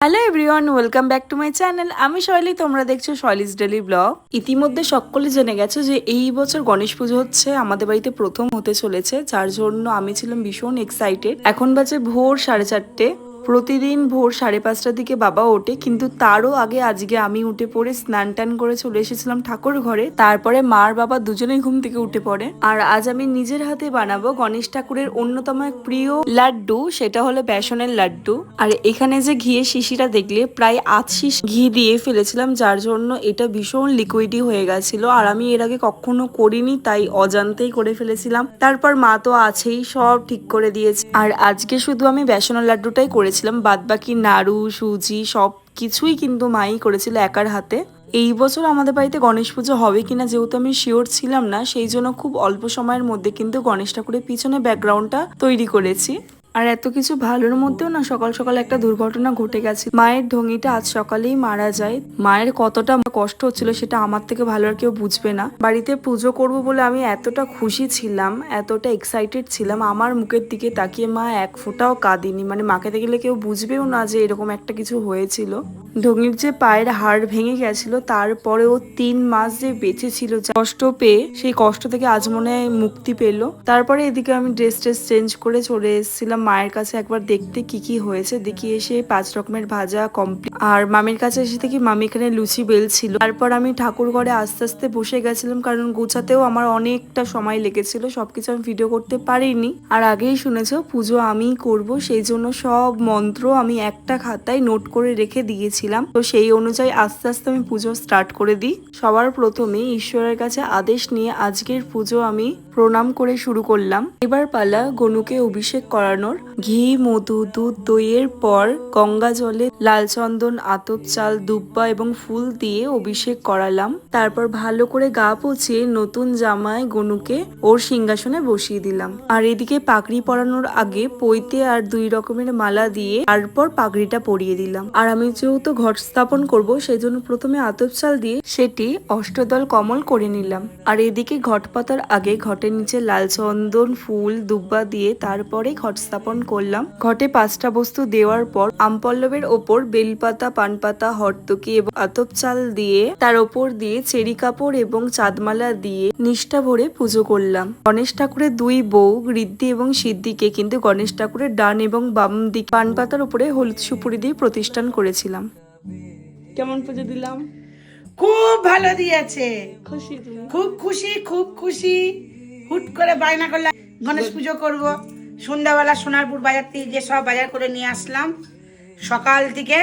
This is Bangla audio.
Hello everyone, welcome back to my channel. আমি শৈলী, তোমরা দেখছো শৈলীজ ডেলি ব্লগ। ইতিমধ্যে সকলে জেনে গেছো যে এই বছর গণেশ পুজো হচ্ছে আমাদের বাড়িতে প্রথম হতে চলেছে, যার জন্য আমি ছিলাম ভীষণ এক্সাইটেড। এখন বাজে ভোর 4:30। প্রতিদিন ভোর 5:30টার দিকে বাবা ওঠে, কিন্তু তারও আগে আজকে আমি উঠে পড়ে স্নান টান করে চলে এসেছিলাম ঠাকুর ঘরে। তারপরে মার বাবা দুজনেই ঘুম থেকে উঠে পড়ে। আর আজ আমি নিজের হাতে বানাবো গণেশ ঠাকুরের অন্যতম এক প্রিয় লাড্ডু, সেটা হলো বেসনের লাড্ডু। আর এখানে যে ঘিয়ের শিশিটা দেখলে প্রায় 8 শিশ ঘি দিয়ে ফেলেছিলাম, যার জন্য এটা ভীষণ লিকুইডই হয়ে গেছিল। আর আমি এর আগে কখনো করিনি, তাই অজান্তেই করে ফেলেছিলাম। তারপর মা তো আছেই, সব ঠিক করে দিয়েছে। আর আজকে শুধু আমি বেসনের লাড্ডুটাই করেছিলাম, বাদ বাকি নাড়ু সুজি সব কিছুই কিন্তু মাই করেছিল একার হাতে। এই বছর আমাদের বাড়িতে গণেশ পুজো হবে কিনা যেহেতু আমি শিওর ছিলাম না, সেই জন্য খুব অল্প সময়ের মধ্যে কিন্তু গণেশ ঠাকুরের পিছনে ব্যাকগ্রাউন্ডটা তৈরি করেছি। আর এত কিছু ভালোর মধ্যেও না সকাল সকাল একটা দুর্ঘটনা ঘটে গেছে। মায়ের ঢঙিটা আজ সকালেই মারা যায়। মায়ের কতটা কষ্ট হচ্ছিল সেটা আমার থেকে ভালো আর কেউ বুঝবে না। বাড়িতে পুজো করব বলে আমি এতটা খুশি ছিলাম, এতটা এক্সাইটেড ছিলাম, আমার মুখের দিকে তাকিয়ে মা এক ফোঁটাও কাঁদিনি। মানে মাকে দেখলে কেউ বুঝবেও না যে এরকম একটা কিছু হয়েছিল। ঢঙির যে পায়ের হাড় ভেঙে গেছিল, তারপরেও 3 মাস যে বেঁচে ছিল কষ্ট পেয়ে, সেই কষ্ট থেকে আজ মনে হয় মুক্তি পেল। তারপরে এদিকে আমি ড্রেস চেঞ্জ করে চলে এসেছিলাম মায়ের কাছে একবার দেখতে কি কি হয়েছে। দেখি এসে 5 রকমের ভাজা কমপ্লিট। আর মামির কাছে এসে দেখি মামি এখানে লুচি বেলছিল। তারপর আমি ঠাকুর ঘরে আস্তে আস্তে বসে গেছিলাম, কারণ গোছাতেও আমার অনেকটা সময় লেগেছিল, সবকিছু আমি ভিডিও করতে পারিনি। আর আগেই শুনেছো পুজো আমিই করব, সেই জন্য সব মন্ত্র আমি একটা খাতায় নোট করে রেখে দিয়েছিলাম। তো সেই অনুযায়ী আস্তে আস্তে আমি পুজো স্টার্ট করে দিই। সবার প্রথমে ঈশ্বরের কাছে আদেশ নিয়ে আজকের পুজো আমি প্রণাম করে শুরু করলাম। এবার পালা গনুকে অভিষেক করানোর। ঘি মধু দুধ দইয়ের পর গঙ্গা জলে লাল চন্দন আতপ চাল দুব্বা এবং ফুল দিয়ে অভিষেক করালাম। তারপর ভালো করে গা পচিয়ে নতুন জামায় গনুকে ওর সিংহাসনে বসিয়ে দিলাম। আর এদিকে পাগড়ি পরানোর আগে পৈতে আর 2 রকমের মালা দিয়ে তারপর পাগড়িটা পরিয়ে দিলাম। আর আমি যেহেতু ঘট স্থাপন করব, সেই জন্য প্রথমে আতপ চাল দিয়ে সেটি অষ্টদল কমল করে নিলাম। আর এদিকে ঘট পাতার আগে ঘটের নিচে লাল চন্দন ফুল দুব্বা দিয়ে তারপরে ঘট স্থাপন করলাম। ঘটে 5টা বস্তু দেওয়ার পর আমপল্লবের ওপর বেলপাতা পানপাতা হর্তকি এবং আতপ চাল দিয়ে তার ওপর দিয়ে চেরি কাপড় এবং চাঁদমালা দিয়ে নিষ্ঠা ভরে পুজো করলাম। গণেশ ঠাকুরের 2 বউ ঋদ্ধি এবং সিদ্ধিকে কিন্তু গণেশ ঠাকুরের ডান এবং বাম দিক পানপাতার উপরে হলুদ সুপুরি দিয়ে প্রতিষ্ঠান করেছিলাম। কেমন পুজো দিলাম? খুব ভালো দিয়েছে, খুশি তুমি? খুব খুশি, খুব খুশি। হুট করে বায়না করলাম গণেশ পুজো করব। সন্ধ্যাবেলা সোনারপুর বাজার থেকে যে সব বাজার করে নিয়ে আসলাম। সকাল থেকে